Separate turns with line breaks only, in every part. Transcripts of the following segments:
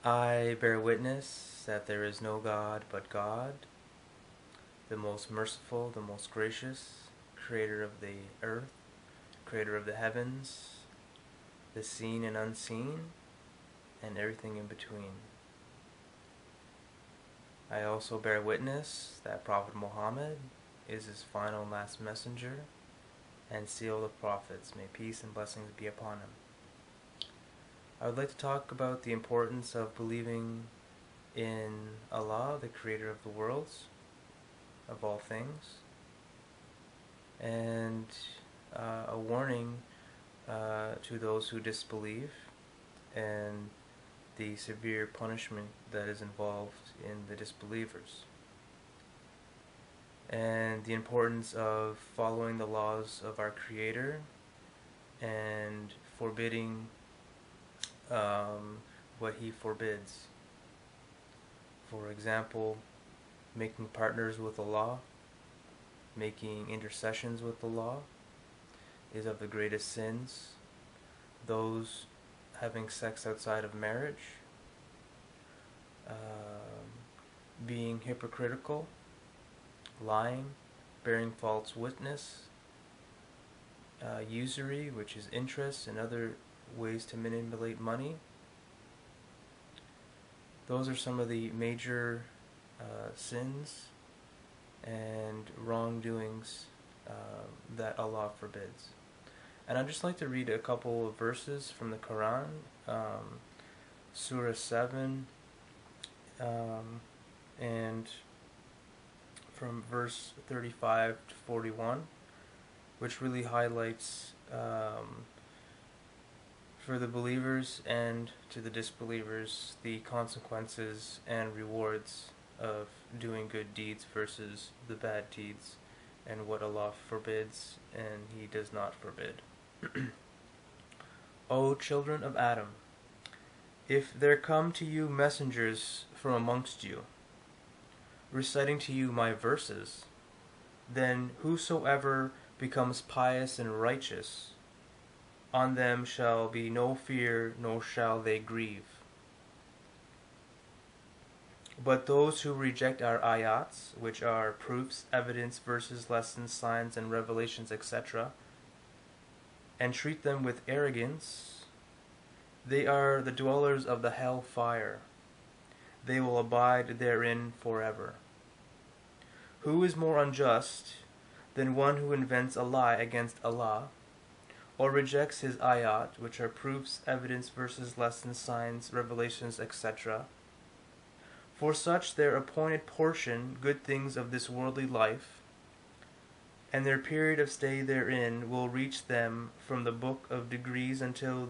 I bear witness that there is no God but God, the most merciful, the most gracious, creator of the earth, creator of the heavens, the seen and unseen, and everything in between. I also bear witness that Prophet Muhammad is his final and last messenger and seal of prophets. May peace and blessings be upon him. I would like to talk about the importance of believing in Allah, the creator of the worlds, of all things, and a warning to those who disbelieve and the severe punishment that is involved in the disbelievers, and the importance of following the laws of our Creator and forbidding what He forbids. For example, making partners with Allah, making intercessions with Allah is of the greatest sins. Those having sex outside of marriage, being hypocritical, lying, bearing false witness, usury, which is interest and other ways to manipulate money. Those are some of the major sins and wrongdoings that Allah forbids. And I'd just like to read a couple of verses from the Qur'an, Surah 7, and from verse 35 to 41, which really highlights for the believers and to the disbelievers the consequences and rewards of doing good deeds versus the bad deeds, and what Allah forbids and He does not forbid. O children of Adam, if there come to you messengers from amongst you, reciting to you my verses, then whosoever becomes pious and righteous, on them shall be no fear, nor shall they grieve. But those who reject our ayats, which are proofs, evidence, verses, lessons, signs, and revelations, etc., and treat them with arrogance, they are the dwellers of the hell fire. They will abide therein forever. Who is more unjust than one who invents a lie against Allah, or rejects His ayat, which are proofs, evidence, verses, lessons, signs, revelations, etc.? For such their appointed portion, good things of this worldly life, and their period of stay therein will reach them from the book of degrees until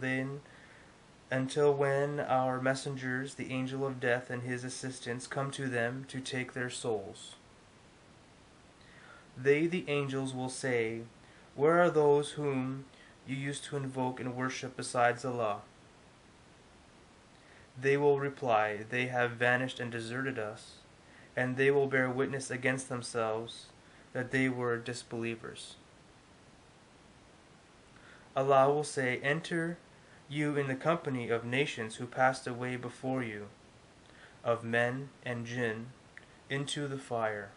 when our messengers, the angel of death and his assistants, come to them to take their souls. They, the angels, will say, where are those whom you used to invoke and worship besides Allah? They will reply, they have vanished and deserted us, and they will bear witness against themselves that they were disbelievers. Allah will say, enter you in the company of nations who passed away before you, of men and jinn, into the fire.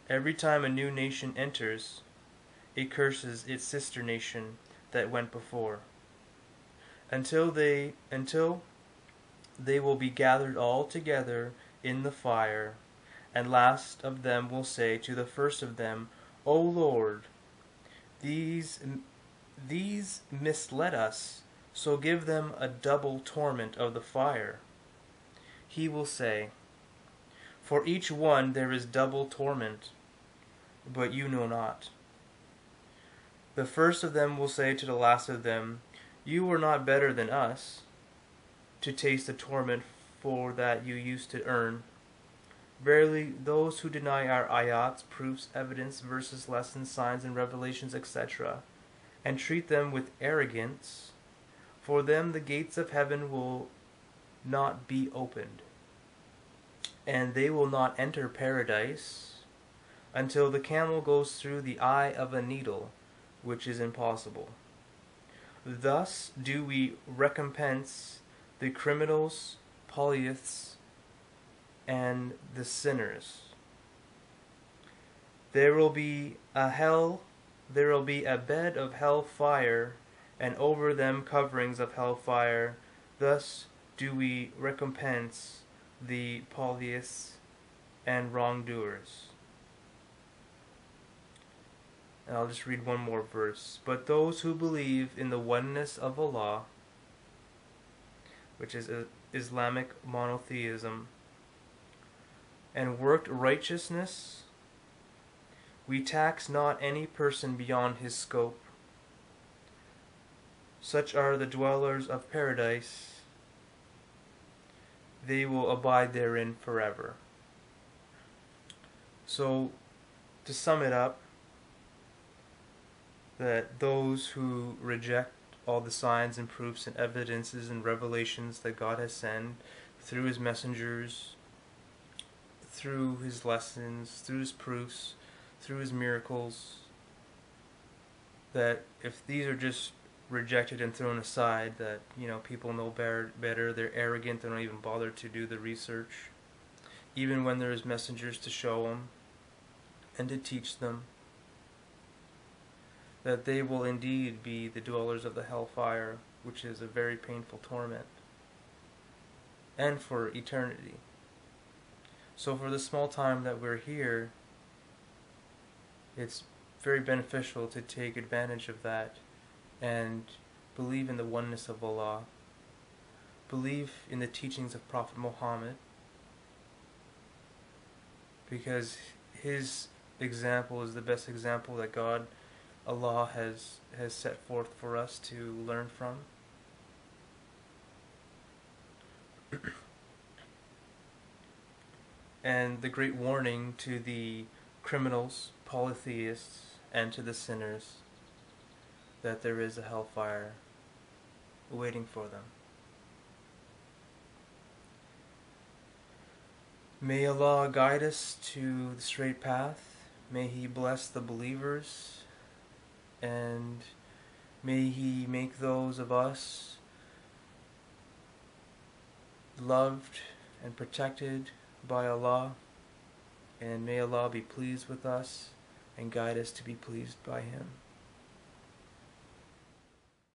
Every time a new nation enters, it curses its sister nation that went before, until they will be gathered all together in the fire, and last of them will say to the first of them, O Lord, these misled us, so give them a double torment of the fire. He will say, for each one there is double torment, but you know not. The first of them will say to the last of them, you were not better than us, to taste the torment for that you used to earn. Verily, those who deny our ayats, proofs, evidence, verses, lessons, signs, and revelations, etc., and treat them with arrogance, for them the gates of heaven will not be opened, and they will not enter paradise until the camel goes through the eye of a needle, which is impossible. Thus do we recompense the criminals polyists and the sinners. There will be a bed of hell fire, and over them coverings of hell fire. Thus do we recompense the polyists and wrongdoers. And I'll just read one more verse. But those who believe in the oneness of Allah, which is Islamic monotheism, and worked righteousness, we tax not any person beyond his scope. Such are the dwellers of paradise. They will abide therein forever. So, to sum it up, that those who reject all the signs and proofs and evidences and revelations that God has sent through His messengers, through His lessons, through His proofs, through His miracles, that if these are just rejected and thrown aside, that, you know, people know better, they're arrogant, they don't even bother to do the research, even when there's messengers to show them and to teach them, that they will indeed be the dwellers of the hellfire, which is a very painful torment, and for eternity. So for the small time that we're here, it's very beneficial to take advantage of that and believe in the oneness of Allah, believe in the teachings of Prophet Muhammad, because his example is the best example that Allah has set forth for us to learn from. And the great warning to the criminals, polytheists, and to the sinners, that there is a hellfire waiting for them. May Allah guide us to the straight path. May He bless the believers, and may He make those of us loved and protected by Allah, and may Allah be pleased with us and guide us to be pleased by Him.